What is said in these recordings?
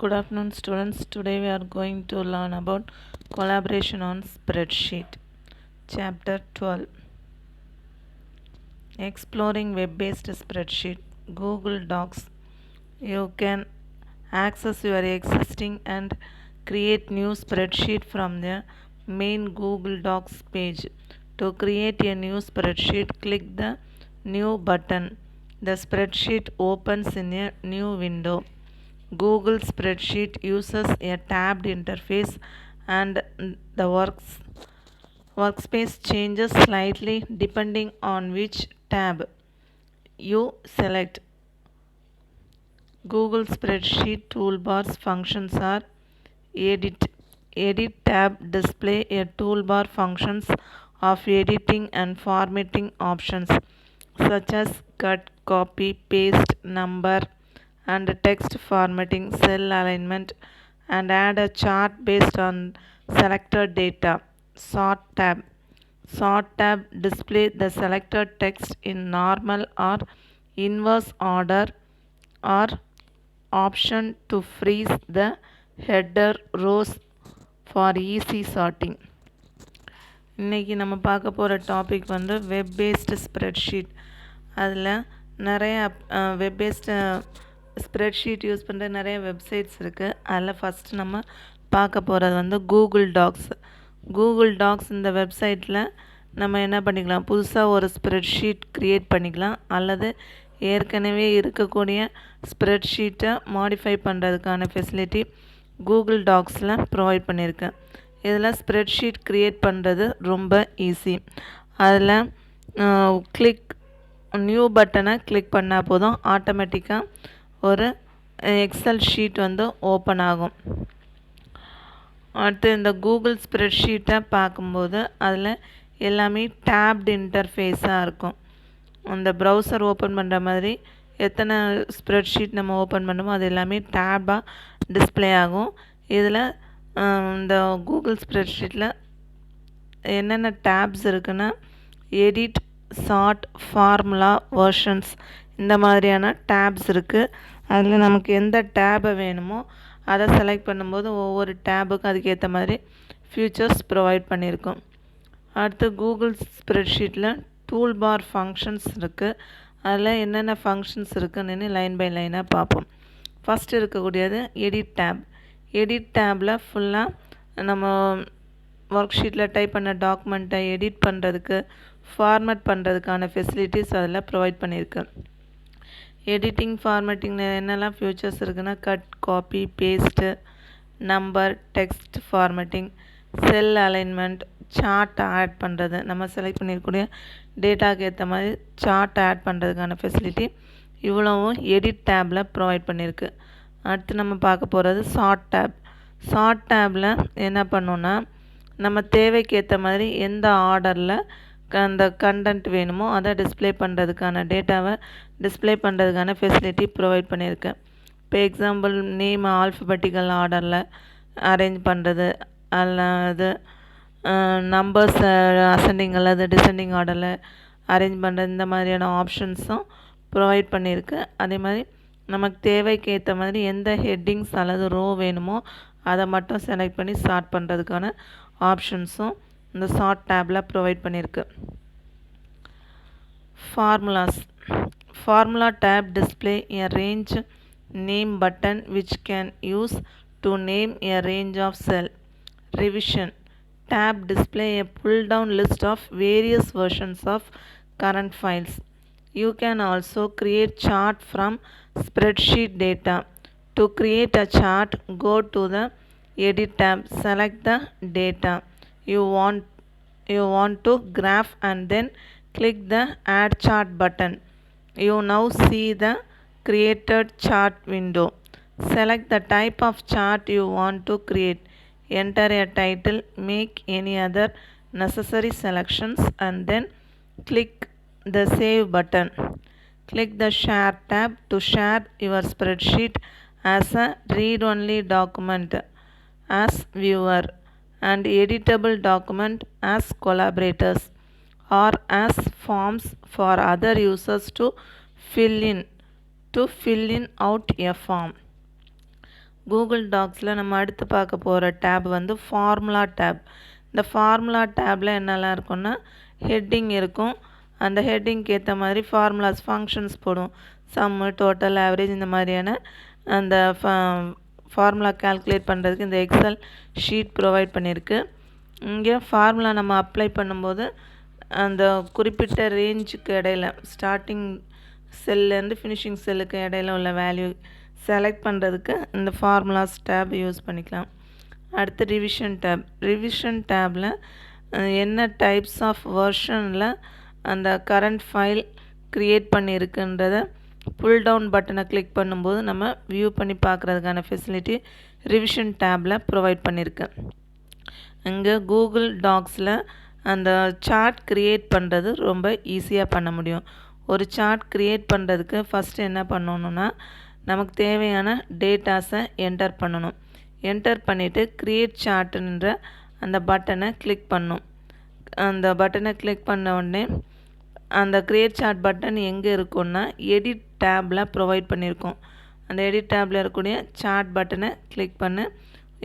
Good afternoon, students. Today we are going to learn about collaboration on spreadsheet. Chapter 12, Exploring Web-Based Spreadsheet. Google Docs. You can access your existing and create new spreadsheet from the main Google Docs page. To create a new spreadsheet, click the New button. The spreadsheet opens in a new window. Google Spreadsheet uses a tabbed interface and the workspace changes slightly depending on which tab you select. Google Spreadsheet toolbars functions are edit. Edit tab display a toolbar functions of editing and formatting options such as cut, copy, paste, number and text formatting, cell alignment and add a chart based on selected data. Sort tab. Sort tab display the selected text in normal or inverse order or option to freeze the header rows for easy sorting. இன்றைக்கி நம்ம பார்க்க போகிற topic வந்து web based spreadsheet. அதில் நிறைய web based spreadsheet use பண்ணுற நிறைய websites இருக்குது. அதில் ஃபஸ்ட்டு நம்ம பார்க்க போகிறது வந்து கூகுள் டாக்ஸ். கூகுள் டாக்ஸ் இந்த வெப்சைட்டில் நம்ம என்ன பண்ணிக்கலாம், புதுசாக ஒரு ஸ்ப்ரெட்ஷீட் க்ரியேட் பண்ணிக்கலாம் அல்லது ஏற்கனவே இருக்கக்கூடிய ஸ்ப்ரெட்ஷீட்டை மாடிஃபை பண்ணுறதுக்கான ஃபெசிலிட்டி கூகுள் டாக்ஸில் ப்ரொவைட் பண்ணியிருக்கேன். இதில் ஸ்ப்ரெட்ஷீட் க்ரியேட் பண்ணுறது ரொம்ப ஈஸி. அதில் கிளிக் நியூ பட்டனை கிளிக் பண்ணால் போதும், ஆட்டோமேட்டிக்காக ஒரு எக்ஸல் ஷீட் வந்து ஓப்பன் ஆகும். அடுத்து இந்த கூகுள் ஸ்ப்ரெட்ஷீட்டை பார்க்கும்போது அதில் எல்லாமே டேப்டு இன்டர்ஃபேஸாக இருக்கும். அந்த ப்ரௌசர் ஓப்பன் பண்ணுற மாதிரி எத்தனை ஸ்ப்ரெட்ஷீட் நம்ம ஓப்பன் பண்ணுமோ அது எல்லாமே டேபாக டிஸ்பிளே ஆகும். இதில் இந்த கூகுள் ஸ்ப்ரெட்ஷீட்டில் என்னென்ன டேப்ஸ் இருக்குன்னா எடிட், சார்ட், ஃபார்முலா, வெர்ஷன்ஸ் இந்த மாதிரியான டேப்ஸ் இருக்குது. அதில் நமக்கு எந்த டேபை வேணுமோ அதை செலக்ட் பண்ணும்போது ஒவ்வொரு டேபுக்கும் அதுக்கேற்ற மாதிரி ஃபியூச்சர்ஸ் ப்ரொவைட் பண்ணியிருக்கோம். அடுத்து கூகுள் ஸ்ப்ரெட்ஷீட்டில் டூல் பார் ஃபங்க்ஷன்ஸ் இருக்குது. அதில் என்னென்ன ஃபங்க்ஷன்ஸ் இருக்குன்னு லைன் பை லைனாக பார்ப்போம். ஃபஸ்ட்டு இருக்கக்கூடியது எடிட் டேப். எடிட் டேப்பில் ஃபுல்லாக நம்ம ஒர்க் ஷீட்டில் டைப் பண்ண டாக்குமெண்ட்டை எடிட் பண்ணுறதுக்கு, ஃபார்மேட் பண்ணுறதுக்கான ஃபெசிலிட்டிஸ் அதில் ப்ரொவைட் பண்ணியிருக்கு. எடிட்டிங், ஃபார்மேட்டிங் என்னெல்லாம் ஃபியூச்சர்ஸ் இருக்குன்னா cut, copy, paste, number, text formatting, cell alignment, chart add பண்ணுறது, நம்ம செலக்ட் பண்ணியிருக்கக்கூடிய டேட்டாவுக்கு ஏற்ற மாதிரி சார்ட் ஆட் பண்ணுறதுக்கான ஃபெசிலிட்டி இவ்வளவும் எடிட் டேப்பில் ப்ரொவைட் பண்ணியிருக்கு. அடுத்து நம்ம பார்க்க போகிறது சார்ட் டேப். சார்ட் டேப்பில் என்ன பண்ணோன்னா நம்ம தேவைக்கு ஏற்ற மாதிரி எந்த ஆர்டரில் அந்த கண்டென்ட் வேணுமோ அதை டிஸ்பிளே பண்ணுறதுக்கான டேட்டாவை டிஸ்பிளே பண்ணுறதுக்கான ஃபெசிலிட்டி ப்ரொவைட் பண்ணியிருக்கேன். இப்போ எக்ஸாம்பிள் நேம் ஆல்ஃபபெட்டிக்கல் ஆர்டரில் அரேஞ்ச் பண்ணுறது அல்லது நம்பர்ஸ் அசெண்டிங் அல்லது டிசெண்டிங் ஆர்டரில் அரேஞ்ச் பண்ணுறது, இந்த மாதிரியான ஆப்ஷன்ஸும் ப்ரொவைட் பண்ணியிருக்கு. அதே மாதிரி நமக்கு தேவைக்கு ஏற்ற மாதிரி எந்த ஹெட்டிங்ஸ் அல்லது ரோ வேணுமோ அதை மட்டும் செலக்ட் பண்ணி சார்ட் பண்ணுறதுக்கான ஆப்ஷன்ஸும் இந்த சார்ட் டேப்பில் ப்ரொவைட் பண்ணியிருக்கு. Formulas. Formula tab display a range name button which can use to name a range of cell. Revision tab display a pull down list of various versions of current files. You can also create chart from spreadsheet data. To create a chart, go to the edit tab, select the data you want to graph and then click the add chart button. You now see the created chart window. Select the type of chart you want to create. Enter a title, make any other necessary selections and then click the save button. Click the share tab to share your spreadsheet as a read-only document as viewer and editable document as collaborators or as forms for other users to fill in out a form. Google டாக்ஸில் நம்ம அடுத்து பார்க்க போகிற tape வந்து formula tape. இந்த formula டேப்பில் என்னெல்லாம் இருக்குன்னா ஹெட்டிங் இருக்கும். அந்த ஹெட்டிங்க்கு ஏற்ற மாதிரி ஃபார்முலாஸ் ஃபங்க்ஷன்ஸ் போடும். சம்மு, டோட்டல், ஆவரேஜ் இந்த மாதிரியான அந்த ஃபார்முலா கால்குலேட் பண்ணுறதுக்கு இந்த எக்ஸல் ஷீட் ப்ரொவைட் பண்ணியிருக்கு. இங்கே ஃபார்முலா நம்ம அப்ளை பண்ணும்போது அந்த குறிப்பிட்ட ரேஞ்சுக்கு இடையில ஸ்டார்டிங் செல்லேருந்து ஃபினிஷிங் செல்லுக்கு இடையில உள்ள வேல்யூ செலக்ட் பண்ணுறதுக்கு இந்த ஃபார்முலாஸ் டேப் யூஸ் பண்ணிக்கலாம். அடுத்து ரிவிஷன் டேப். ரிவிஷன் டேப்பில் என்ன டைப்ஸ் ஆஃப் வெர்ஷனில் அந்த கரண்ட் ஃபைல் க்ரியேட் பண்ணியிருக்குன்றத புல் டவுன் பட்டனை கிளிக் பண்ணும்போது நம்ம வியூ பண்ணி பார்க்குறதுக்கான ஃபெசிலிட்டி ரிவிஷன் டேப்பில் ப்ரொவைட் பண்ணியிருக்கு. இங்கே கூகுள் டாக்ஸில் அந்த சார்ட் க்ரியேட் பண்ணுறது ரொம்ப ஈஸியாக பண்ண முடியும். ஒரு சார்ட் க்ரியேட் பண்ணுறதுக்கு ஃபஸ்ட்டு என்ன பண்ணணுன்னா நமக்கு தேவையான டேட்டாஸை என்டர் பண்ணணும். என்டர் பண்ணிவிட்டு க்ரியேட் சார்ட்டுன்ற அந்த பட்டனை கிளிக் பண்ணணும். அந்த பட்டனை கிளிக் பண்ண உடனே அந்த க்ரியேட் சார்ட் பட்டன் எங்கே இருக்குன்னா எடிட் டேப்பில் ப்ரொவைட் பண்ணியிருக்கோம். அந்த எடிட் டேப்பில் இருக்கக்கூடிய சார்ட் பட்டனை கிளிக் பண்ணு.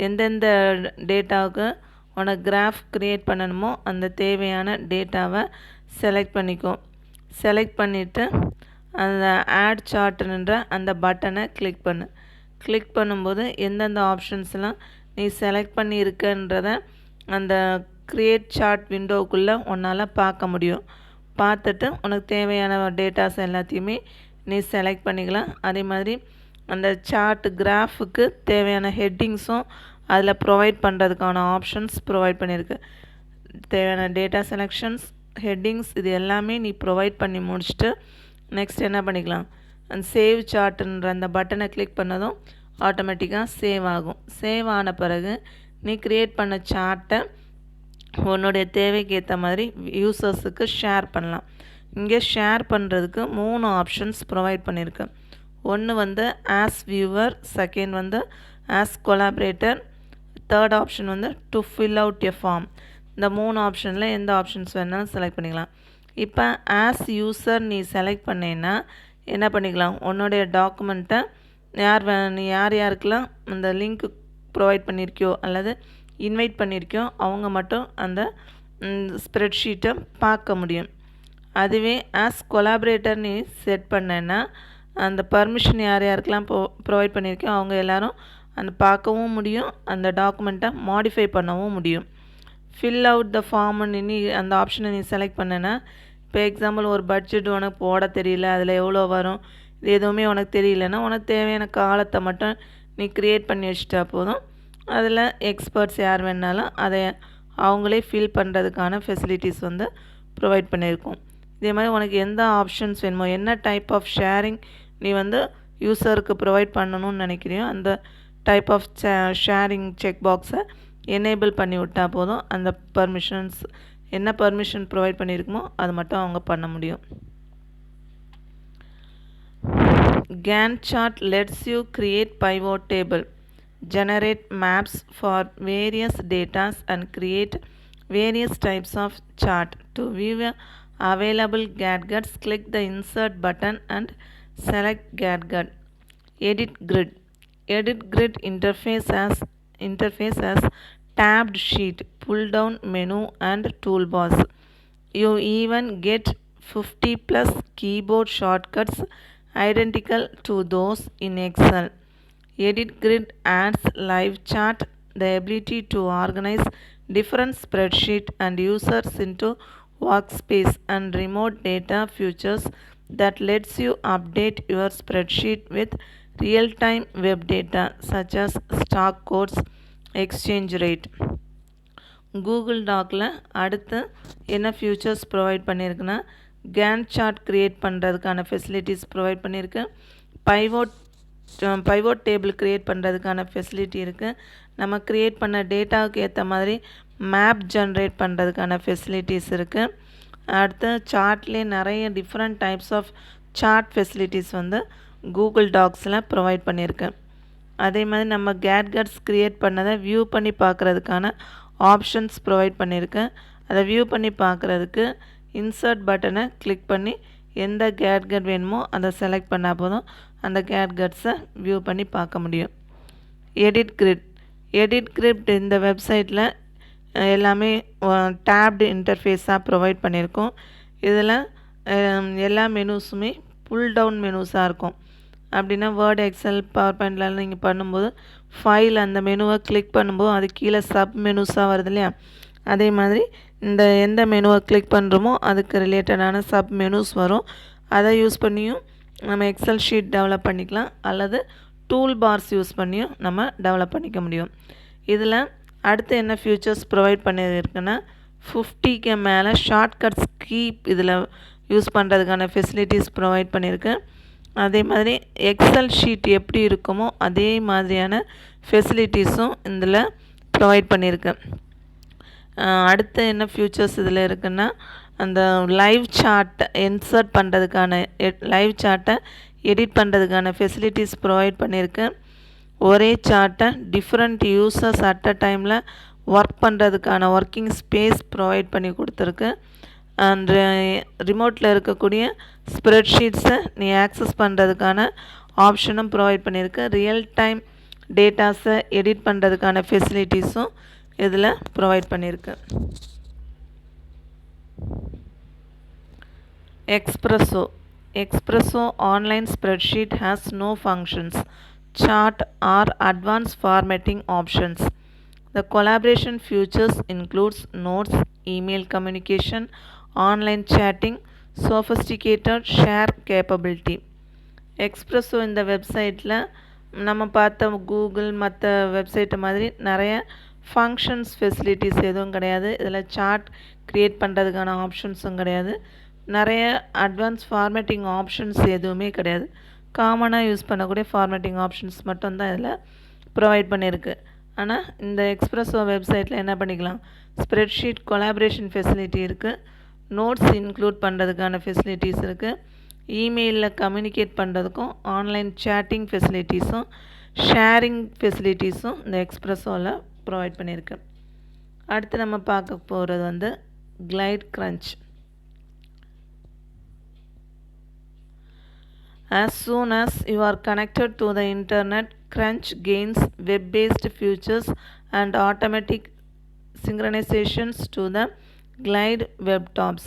எந்தெந்த டேட்டாவுக்கு உனக்கு கிராஃப் க்ரியேட் பண்ணணுமோ அந்த தேவையான டேட்டாவை செலக்ட் பண்ணிக்கோ. செலக்ட் பண்ணிவிட்டு அந்த ஆட் சார்ட்டுன்ற அந்த பட்டனை கிளிக் பண்ணு. கிளிக் பண்ணும்போது எந்தெந்த ஆப்ஷன்ஸ்லாம் நீ செலக்ட் பண்ணியிருக்கன்றத அந்த க்ரியேட் சார்ட் விண்டோவுக்குள்ளே உன்னால் பார்க்க முடியும். பார்த்துட்டு உனக்கு தேவையான டேட்டாஸ் எல்லாத்தையுமே நீ செலக்ட் பண்ணிக்கலாம். அதே மாதிரி அந்த சார்ட் கிராஃபுக்கு தேவையான ஹெட்டிங்ஸும் அதில் ப்ரொவைட் பண்ணுறதுக்கான ஆப்ஷன்ஸ் ப்ரொவைட் பண்ணியிருக்கு. தேவையான டேட்டா செலெக்ஷன்ஸ், ஹெட்டிங்ஸ் இது எல்லாமே நீ ப்ரொவைட் பண்ணி முடிச்சுட்டு நெக்ஸ்ட் என்ன பண்ணிக்கலாம், அந்த சேவ் சார்ட்டுன்ற அந்த பட்டனை கிளிக் பண்ணதும் ஆட்டோமேட்டிக்காக சேவ் ஆகும். சேவ் ஆன பிறகு நீ க்ரியேட் பண்ண சார்ட்டை உன்னுடைய தேவைக்கு ஏற்ற மாதிரி யூசர்ஸுக்கு ஷேர் பண்ணலாம். இங்கே ஷேர் பண்ணுறதுக்கு 3 ஆப்ஷன்ஸ் ப்ரொவைட் பண்ணியிருக்கு. ஒன்று வந்து ஆஸ் வியூவர், செகண்ட் வந்து ஆஸ் கொலாபரேட்டர், தேர்ட் ஆப்ஷன் வந்து to fill out a form. இந்த 3 ஆப்ஷனில் எந்த ஆப்ஷன்ஸ் வேணாலும் செலக்ட் பண்ணிக்கலாம். இப்போ ஆஸ் யூசர் நீ செலக்ட் பண்ணேன்னா என்ன பண்ணிக்கலாம், உன்னுடைய டாக்குமெண்ட்டை நீ யார் யாருக்கெல்லாம் அந்த லிங்க் ப்ரொவைட் பண்ணியிருக்கியோ அல்லது இன்வைட் பண்ணியிருக்கியோ அவங்க மட்டும் அந்த ஸ்ப்ரெட்ஷீட்டை பார்க்க முடியும். அதுவே ஆஸ் கொலாபரேட்டர் நீ செட் பண்ணேன்னா அந்த பர்மிஷன் யார் யாருக்கெல்லாம் ப்ரொவைட் பண்ணியிருக்கியோ அவங்க எல்லோரும் அந்த பார்க்கவும் முடியும், அந்த டாக்குமெண்ட்டை மாடிஃபை பண்ணவும் முடியும். ஃபில் அவுட் த ஃபார்ம்னு நீ அந்த ஆப்ஷனை நீ செலக்ட் பண்ணேன்னா, இப்போ எக்ஸாம்பிள் ஒரு பட்ஜெட் உனக்கு போட தெரியல, அதில் எவ்வளோ வரும் இது எதுவுமே உனக்கு தெரியலன்னா உனக்கு தேவையான காலத்தை மட்டும் நீ க்ரியேட் பண்ணி வச்சுட்டா போதும். அதில் எக்ஸ்பர்ட்ஸ் யார் வேணாலும் அதை அவங்களே ஃபில் பண்ணுறதுக்கான ஃபெசிலிட்டிஸ் வந்து ப்ரொவைட் பண்ணியிருக்கோம். இதே மாதிரி உனக்கு எந்த ஆப்ஷன்ஸ் வேணுமோ, என்ன டைப் ஆஃப் ஷேரிங் நீ வந்து யூசருக்கு ப்ரொவைட் பண்ணணும்னு நினைக்கிறியோ அந்த டைப் ஆஃப் ஷேரிங் செக் பாக்ஸை எனேபிள் பண்ணி விட்டால் போதும். அந்த பர்மிஷன்ஸ் என்ன பர்மிஷன் ப்ரொவைட் பண்ணியிருக்குமோ அது மட்டும் அவங்க பண்ண முடியும். Gantt chart lets you create pivot table, generate maps for various data and create various types of chart. To view available gadgets, click the insert button and select gadget. Edit grid. Edit grid interface as tabbed sheet, pull down menu and toolbars. You even get 50 plus keyboard shortcuts identical to those in Excel. Edit grid adds live chart, the ability to organize different spreadsheet and users into workspace and remote data features that lets you update your spreadsheet with real-time web data such as stock codes, exchange rate. Google டாக்கில் அடுத்து என்ன features provide பண்ணியிருக்குன்னா Gantt chart create பண்ணுறதுக்கான facilities provide பண்ணியிருக்கு. Pivot table create பண்ணுறதுக்கான facility இருக்குது. நம்ம create பண்ண டேட்டாவுக்கு ஏற்ற மாதிரி மேப் ஜென்ரேட் பண்ணுறதுக்கான ஃபெசிலிட்டிஸ் இருக்குது. அடுத்து சார்ட்லேயே நிறைய different types of chart facilities வந்து கூகுள் டாக்ஸில் ப்ரொவைட் பண்ணியிருக்கு. அதே மாதிரி நம்ம கேட்கட்ஸ் க்ரியேட் பண்ணதை வியூ பண்ணி பார்க்குறதுக்கான ஆப்ஷன்ஸ் ப்ரொவைட் பண்ணியிருக்கேன். அதை வியூ பண்ணி பார்க்குறதுக்கு இன்சர்ட் பட்டனை கிளிக் பண்ணி எந்த கேட்கட் வேணுமோ அதை செலக்ட் பண்ணால் போதும் அந்த கேட்கட்ஸை வியூ பண்ணி பார்க்க முடியும். எடிட் கிரிட் இந்த வெப்சைட்டில் எல்லாமே டேப்டு இன்டர்ஃபேஸாக ப்ரொவைட் பண்ணியிருக்கோம். இதில் எல்லா மெனூஸுமே புல் டவுன் மெனூஸாக இருக்கும். அப்படின்னா வேர்டு, எக்ஸல், பவர் பாயிண்ட்லாம் நீங்கள் பண்ணும்போது ஃபைல் அந்த மெனுவை கிளிக் பண்ணும்போது அது கீழே சப் மெனூஸாக வருது இல்லையா, அதே மாதிரி இந்த எந்த மெனுவை கிளிக் பண்ணுறோமோ அதுக்கு ரிலேட்டடான சப் மெனூஸ் வரும். அதை யூஸ் பண்ணியும் நம்ம எக்ஸல் ஷீட் டெவலப் பண்ணிக்கலாம், அல்லது டூல் பார்ஸ் யூஸ் பண்ணியும் நம்ம டெவலப் பண்ணிக்க முடியும். இதில் அடுத்து என்ன ஃபியூச்சர்ஸ் ப்ரொவைட் பண்ணியிருக்குன்னா 50க்கு மேலே ஷார்ட்கட்ஸ் கீப் இதில் யூஸ் பண்ணுறதுக்கான ஃபெசிலிட்டிஸ் ப்ரொவைட் பண்ணியிருக்கு. அதே மாதிரி எக்ஸல் ஷீட் எப்படி இருக்குமோ அதே மாதிரியான ஃபெசிலிட்டிஸும் இதில் ப்ரொவைட் பண்ணியிருக்கு. அடுத்து என்ன ஃபியூச்சர்ஸ் இதில் இருக்குன்னா அந்த லைவ் சார்ட்டை இன்சர்ட் பண்ணுறதுக்கான லைவ் சார்ட்டை எடிட் பண்ணுறதுக்கான ஃபெசிலிட்டிஸ் ப்ரொவைட் பண்ணியிருக்கு. ஒரே சார்ட்டை டிஃப்ரெண்ட் யூசர்ஸ் அட் அ டைமில் ஒர்க் பண்ணுறதுக்கான ஒர்க்கிங் ஸ்பேஸ் ப்ரொவைட் பண்ணி கொடுத்துருக்கு. அண்ட் ரிமோட்டில் இருக்கக்கூடிய ஸ்ப்ரெட்ஷீட்ஸை நீ ஆக்சஸ் பண்ணுறதுக்கான ஆப்ஷனும் ப்ரொவைட் பண்ணியிருக்கு. ரியல் டைம் டேட்டாஸை எடிட் பண்ணுறதுக்கான ஃபெசிலிட்டிஸும் இதில் ப்ரொவைட் பண்ணியிருக்கு. Espresso online spreadsheet has no functions, chart or advanced formatting options. The collaboration features includes notes, email communication, online chatting, sophisticated share capability. Espresso இந்த வெப்சைட்டில் நம்ம பார்த்த கூகுள் மற்ற வெப்சைட்டை மாதிரி நிறைய ஃபங்க்ஷன்ஸ் ஃபெசிலிட்டிஸ் எதுவும் கிடையாது. இதில் சார்ட் க்ரியேட் பண்ணுறதுக்கான ஆப்ஷன்ஸும் கிடையாது. நிறைய அட்வான்ஸ் ஃபார்மேட்டிங் ஆப்ஷன்ஸ் எதுவுமே கிடையாது. காமனாக யூஸ் பண்ணக்கூடிய ஃபார்மேட்டிங் ஆப்ஷன்ஸ் மட்டும்தான் இதில் ப்ரொவைட் பண்ணியிருக்கு. ஆனால் இந்த எக்ஸ்பிரஸோ வெப்சைட்டில் என்ன பண்ணிக்கலாம், ஸ்ப்ரெட்ஷீட் கொலாபரேஷன் ஃபெசிலிட்டி இருக்குது, நோட்ஸ் இன்க்ளூட் பண்ணுறதுக்கான ஃபெசிலிட்டிஸ் இருக்குது, இமெயிலில் கம்யூனிகேட் பண்ணுறதுக்கும் ஆன்லைன் சேட்டிங் ஃபெசிலிட்டிஸும் ஷேரிங் ஃபெசிலிட்டிஸும் இந்த எக்ஸ்பிரஸோவில் ப்ரொவைட் பண்ணியிருக்கு. அடுத்து நம்ம பார்க்க போகிறது glide crunch. As soon as you are connected to the internet, Crunch gains web-based features and automatic synchronizations to the Glide webtops.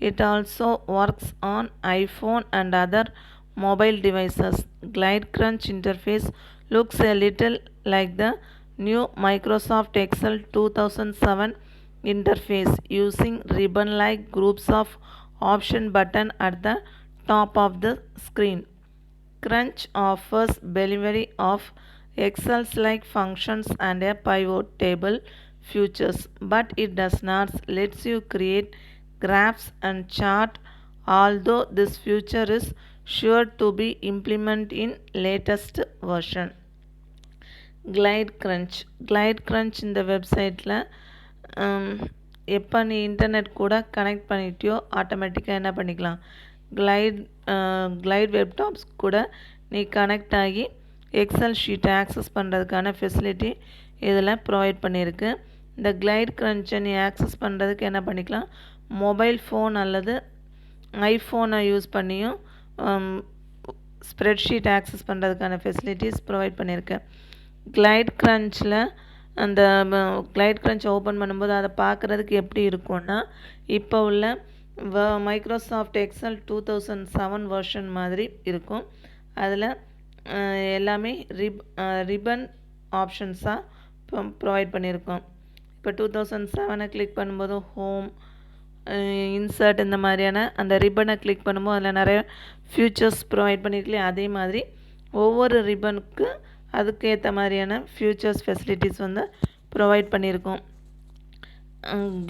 It also works on iPhone and other mobile devices. Glide Crunch interface looks a little like the new Microsoft Excel 2007 interface, using ribbon-like groups of option button at the top of the screen. Crunch offers delivery of Excel-like functions and a pivot table features, but it does not let you create graphs and chart, although this feature is sure to be implemented in latest version. Glide Crunch இந்த வெப்சைட்டில் எப்போ நீ internet கூட connect பண்ணிட்டியோ ஆட்டோமேட்டிக்காக என்ன பண்ணிக்கலாம், glide வெப்டாப்ஸ் கூட நீ கனெக்ட் ஆகி எக்ஸல் ஷீட்டை ஆக்சஸ் பண்ணுறதுக்கான ஃபெசிலிட்டி இதில் ப்ரொவைட் பண்ணியிருக்கு. இந்த கிளைட் கிரன்ச்சை நீ ஆக்சஸ் பண்ணுறதுக்கு என்ன பண்ணிக்கலாம், மொபைல் ஃபோன் அல்லது ஐஃபோனை யூஸ் பண்ணியும் ஸ்ப்ரெட்ஷீட் ஆக்சஸ் பண்ணுறதுக்கான ஃபெசிலிட்டிஸ் ப்ரொவைட் பண்ணியிருக்கேன். கிளைட் கிரன்ச்சில் அந்த கிளைட் கிரன்ச் ஓப்பன் பண்ணும்போது அதை பார்க்குறதுக்கு எப்படி இருக்கும்னா இப்போ உள்ள மைக்ரோசாஃப்ட் எக்ஸல் 2007 வெர்ஷன் மாதிரி இருக்கும். அதில் எல்லாமே ரிப்பன் ஆப்ஷன்ஸாக ப்ரொவைட் பண்ணியிருக்கோம். இப்போ 2007 கிளிக் பண்ணும்போது ஹோம், இன்சர்ட் இந்த மாதிரியான அந்த ரிப்பனை கிளிக் பண்ணும்போது அதில் நிறைய ஃபியூச்சர்ஸ் ப்ரொவைட் பண்ணியிருக்கலையே, அதே மாதிரி ஒவ்வொரு ரிப்பனுக்கு அதுக்கேற்ற மாதிரியான ஃபியூச்சர்ஸ் ஃபெசிலிட்டிஸ் ப்ரொவைட் பண்ணியிருக்கோம்.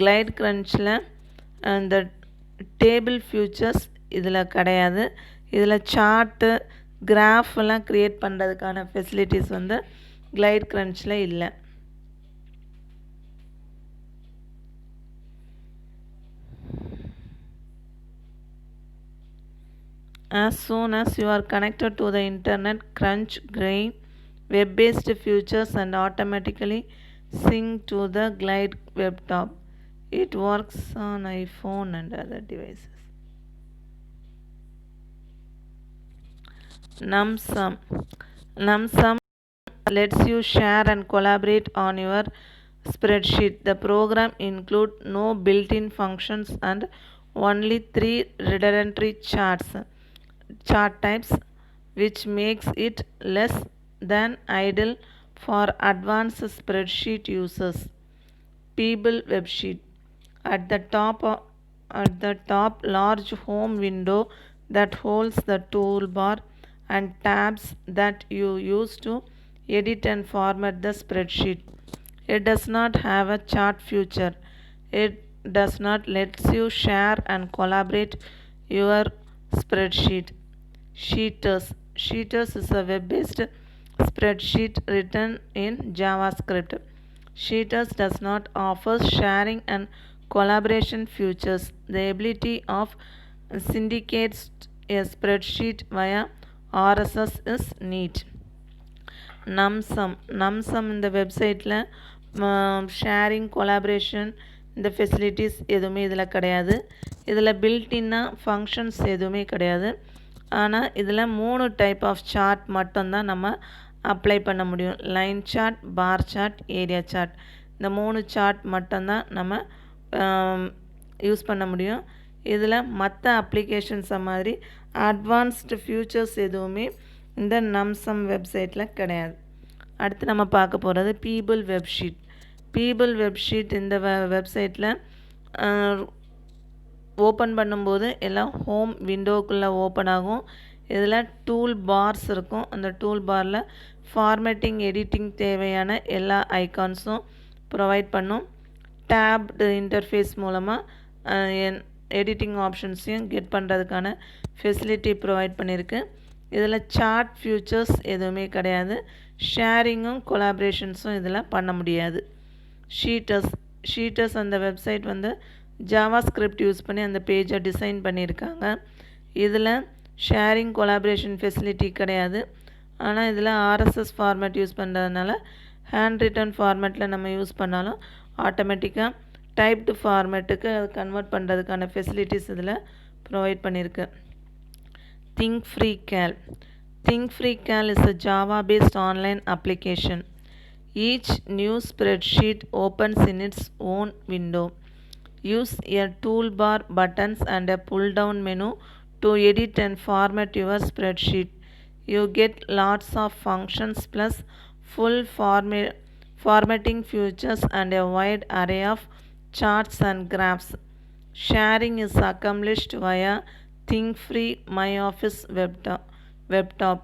கிளைட் கிரன்ச்சில் இந்த டேபிள் ஃபியூச்சர்ஸ் இதில் கிடையாது. இதில் சார்ட்டு, கிராஃபெல்லாம் க்ரியேட் பண்ணுறதுக்கான ஃபெசிலிட்டிஸ் கிளைட் கிரன்ச்சில் இல்லை. As soon as you are connected to the internet, Crunch gains web-based features and automatically sync to the Glide webtop. It works on iPhone and other devices. NumSum lets you share and collaborate on your spreadsheet. The program includes no built-in functions and only 3 redundant chart types, which makes it less than ideal for advanced spreadsheet users. People Websheet. At the top, large home window that holds the toolbar and tabs that you use to edit and format the spreadsheet. It does not have a chart feature. It does not let you share and collaborate your spreadsheet. Sheeters is a web-based spreadsheet written in JavaScript. Sheeters does not offer sharing and collaboration features. The ability of syndicates a spreadsheet via RSS is neat. நம்சம் இந்த வெப்சைட்டில் sharing collaboration இந்த facilities எதுவுமே இதில் கிடையாது. இதில் பில்டின்னாக functions எதுவுமே கிடையாது. ஆனால் இதில் 3 டைப் ஆஃப் சார்ட் மட்டும்தான் நம்ம அப்ளை பண்ண முடியும். Line chart, bar chart, area chart. இந்த 3 சார்ட் மட்டும்தான் நம்ம யூஸ் பண்ண முடியும். இதில் மற்ற அப்ளிகேஷன்ஸை மாதிரி அட்வான்ஸ்டு ஃபியூச்சர்ஸ் எதுவுமே இந்த நம்சம் வெப்சைட்டில் கிடையாது. அடுத்து நம்ம பார்க்க போகிறது பீபிள் வெப்ஷீட். பீபிள் வெப்ஷீட் இந்த வெப்சைட்டில் ஓப்பன் பண்ணும்போது எல்லாம் ஹோம் விண்டோக்குள்ளே ஓப்பன் ஆகும். இதில் டூல் பார்ஸ் இருக்கும். அந்த டூல் பாரில் ஃபார்மேட்டிங், எடிட்டிங் தேவையான எல்லா ஐகான்ஸும் ப்ரொவைட் பண்ணும். டேப்டு இன்டர்ஃபேஸ் மூலமாக எடிட்டிங் ஆப்ஷன்ஸையும் கெட் பண்ணுறதுக்கான ஃபெசிலிட்டி ப்ரொவைட் பண்ணியிருக்கு. இதில் சார்ட் ஃபியூச்சர்ஸ் எதுவுமே கிடையாது. ஷேரிங்கும் கொலாபரேஷன்ஸும் இதில் பண்ண முடியாது. ஷீட்டர்ஸ் அந்த வெப்சைட் ஜாவாஸ்கிரிப்ட் யூஸ் பண்ணி அந்த பேஜை டிசைன் பண்ணியிருக்காங்க. இதில் ஷேரிங் கொலாபரேஷன் ஃபெசிலிட்டி கிடையாது. ஆனால் இதில் ஆர்எஸ்எஸ் ஃபார்மேட் யூஸ் பண்ணுறதுனால ஹேண்ட் ரிட்டன் ஃபார்மேட்டில் நம்ம யூஸ் பண்ணாலும் ஆட்டோமேட்டிக்காக டைப்டு ஃபார்மேட்டுக்கு அது கன்வெர்ட் பண்ணுறதுக்கான ஃபெசிலிட்டிஸ் இதில் ப்ரொவைட் பண்ணியிருக்கு. ThinkFreeCal. ThinkFreeCal is a Java-based online application. Each new spreadsheet opens in its own window. Use a toolbar, buttons and a pull-down menu to edit and format your spreadsheet. You get lots of functions plus full formatting features and a wide array of charts and graphs. Sharing is accomplished via ThinkFree My Office webtop.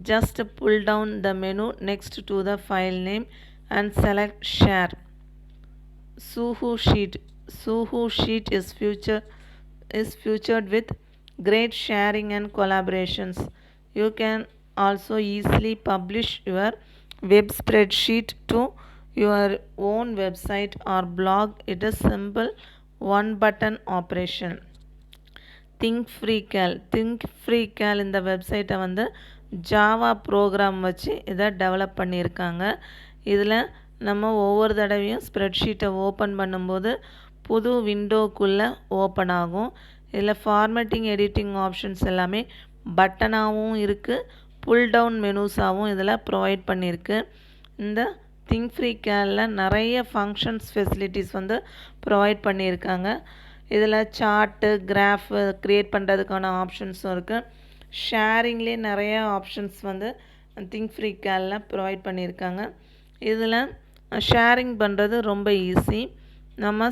Just pull down the menu next to the file name and select Share. Suhu Sheet is featured with great sharing and collaborations. You can also easily publish your web spreadsheet to your own website or blog. It is simple one-button operation. ThinkFreeCal இந்த வெப்சைட்டை Java program வச்சு இதை develop பண்ணியிருக்காங்க. இதில் நம்ம ஒவ்வொரு தடவையும் ஸ்ப்ரெட்ஷீட்டை open பண்ணும்போது புது விண்டோக்குள்ளே ஓப்பன் ஆகும். இதில் ஃபார்மேட்டிங், எடிட்டிங் ஆப்ஷன்ஸ் எல்லாமே பட்டனாகவும் இருக்குது, புல் டவுன் மெனூஸாகவும் இதில் ப்ரொவைட் பண்ணியிருக்கு. இந்த ThinkFreeCalல நிறைய ஃபங்க்ஷன்ஸ் ஃபெசிலிட்டிஸ் ப்ரொவைட் பண்ணியிருக்காங்க. இதில் சார்ட்டு, கிராஃபு க்ரியேட் பண்ணுறதுக்கான ஆப்ஷன்ஸும் இருக்குது. ஷேரிங்லேயே நிறைய ஆப்ஷன்ஸ் ThinkFreeCalல ப்ரொவைட் பண்ணியிருக்காங்க. இதில் ஷேரிங் பண்ணுறது ரொம்ப ஈஸி. நம்ம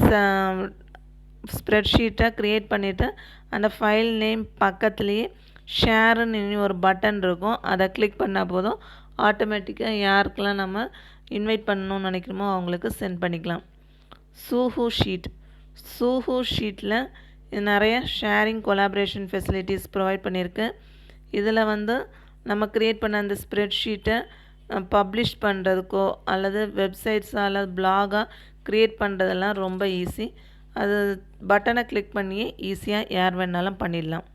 ஸ்ப்ரெட்ஷீட்டை க்ரியேட் பண்ணிவிட்டு அந்த ஃபைல் நேம் பக்கத்துலேயே ஷேருன்னு ஒரு பட்டன் இருக்கும். அதை கிளிக் பண்ணால் போதும், ஆட்டோமேட்டிக்காக யாருக்கெல்லாம் நம்ம இன்வைட் பண்ணணும்னு நினைக்கிறோமோ அவங்களுக்கு சென்ட் பண்ணிக்கலாம். சூஹூ ஷீட்டில் நிறைய ஷேரிங் கொலாபரேஷன் ஃபெசிலிட்டிஸ் ப்ரொவைட் பண்ணியிருக்கு. இதில் நம்ம க்ரியேட் பண்ண அந்த ஸ்ப்ரெட்ஷீட்டை பப்ளிஷ் பண்ணுறதுக்கோ அல்லது வெப்சைட்ஸாக அல்லது பிளாகாக க்ரியேட் பண்ணுறதெல்லாம் ரொம்ப ஈஸி. அது பட்டனை கிளிக் பண்ணியே ஈஸியாக யார் வேணாலும் பண்ணிடலாம்.